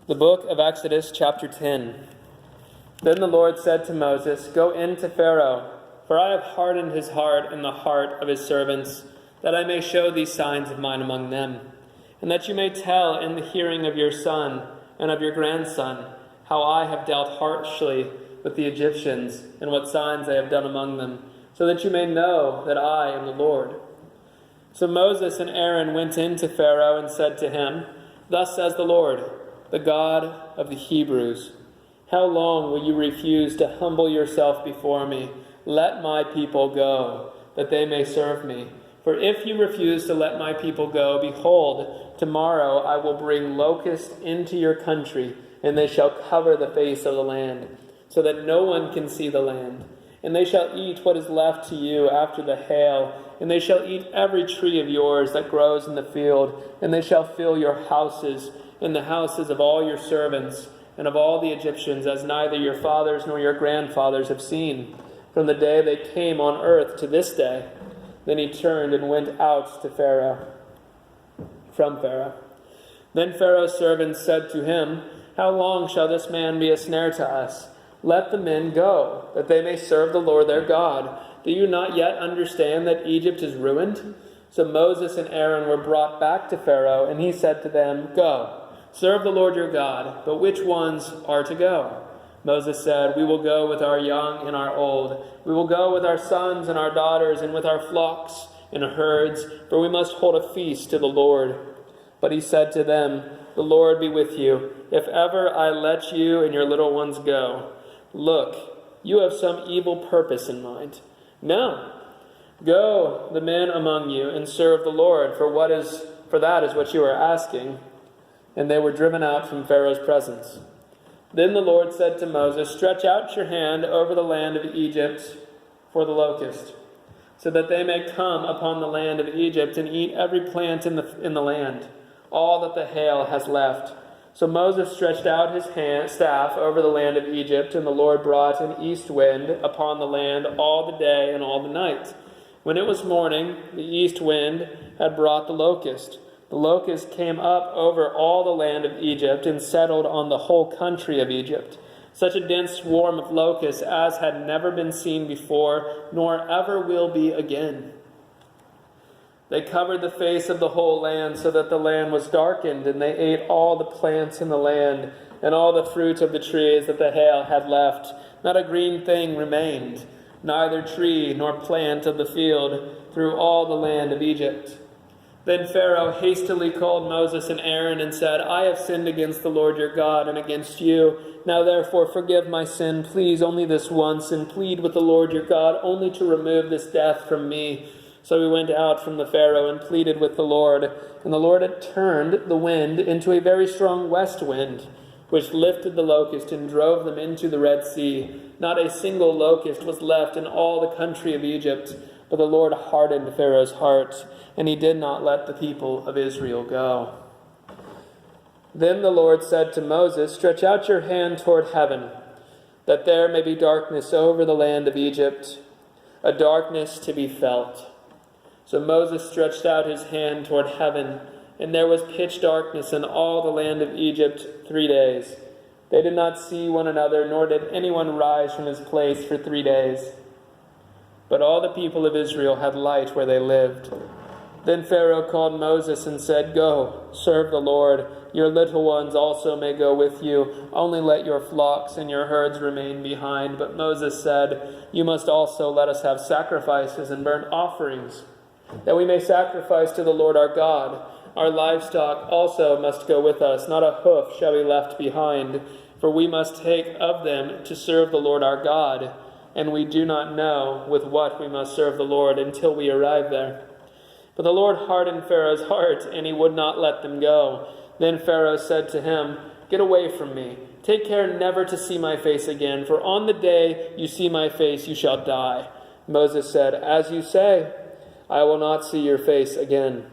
The book of Exodus, chapter 10. Then the Lord said to Moses, "Go in to Pharaoh, for I have hardened his heart and the heart of his servants, that I may show these signs of mine among them, and that you may tell in the hearing of your son and of your grandson how I have dealt harshly with the Egyptians and what signs I have done among them, so that you may know that I am the Lord." So Moses and Aaron went in to Pharaoh and said to him, "Thus says the Lord, the God of the Hebrews, how long will you refuse to humble yourself before me? Let my people go, that they may serve me. For if you refuse to let my people go, behold, tomorrow I will bring locusts into your country, and they shall cover the face of the land, so that no one can see the land. And they shall eat what is left to you after the hail, and they shall eat every tree of yours that grows in the field, and they shall fill your houses and the houses of all your servants and of all the Egyptians, as neither your fathers nor your grandfathers have seen, from the day they came on earth to this day." Then he turned and went out to from Pharaoh. Then Pharaoh's servants said to him, "How long shall this man be a snare to us? Let the men go, that they may serve the Lord their God. Do you not yet understand that Egypt is ruined?" So Moses and Aaron were brought back to Pharaoh, and he said to them, "Go, serve the Lord your God, but which ones are to go?" Moses said, "We will go with our young and our old. We will go with our sons and our daughters and with our flocks and herds, for we must hold a feast to the Lord." But he said to them, "The Lord be with you, if ever I let you and your little ones go. Look, you have some evil purpose in mind. No, go, the men among you, and serve the Lord, for that is what you are asking." And they were driven out from Pharaoh's presence. Then the Lord said to Moses, "Stretch out your hand over the land of Egypt for the locust, so that they may come upon the land of Egypt and eat every plant in the land, all that the hail has left." So Moses stretched out his staff over the land of Egypt, and the Lord brought an east wind upon the land all the day and all the night. When it was morning, the east wind had brought the locust. The locust came up over all the land of Egypt and settled on the whole country of Egypt. Such a dense swarm of locusts as had never been seen before, nor ever will be again. They covered the face of the whole land, so that the land was darkened, and they ate all the plants in the land, and all the fruit of the trees that the hail had left. Not a green thing remained, neither tree nor plant of the field, through all the land of Egypt. Then Pharaoh hastily called Moses and Aaron and said, "I have sinned against the Lord your God and against you. Now therefore forgive my sin, please, only this once, and plead with the Lord your God only to remove this death from me." So we went out from the Pharaoh and pleaded with the Lord. And the Lord had turned the wind into a very strong west wind, which lifted the locust and drove them into the Red Sea. Not a single locust was left in all the country of Egypt. But the Lord hardened Pharaoh's heart, and he did not let the people of Israel go. Then the Lord said to Moses, "Stretch out your hand toward heaven, that there may be darkness over the land of Egypt, a darkness to be felt." So Moses stretched out his hand toward heaven, and there was pitch darkness in all the land of Egypt 3 days. They did not see one another, nor did anyone rise from his place for 3 days. But all the people of Israel had light where they lived. Then Pharaoh called Moses and said, "Go, serve the Lord. Your little ones also may go with you. Only let your flocks and your herds remain behind." But Moses said, "You must also let us have sacrifices and burnt offerings, that we may sacrifice to the Lord our God. Our livestock also must go with us. Not a hoof shall be left behind, for we must take of them to serve the Lord our God. And we do not know with what we must serve the Lord until we arrive there." But the Lord hardened Pharaoh's heart, and he would not let them go. Then Pharaoh said to him, "Get away from me. Take care never to see my face again, for on the day you see my face you shall die." Moses said, "As you say, I will not see your face again."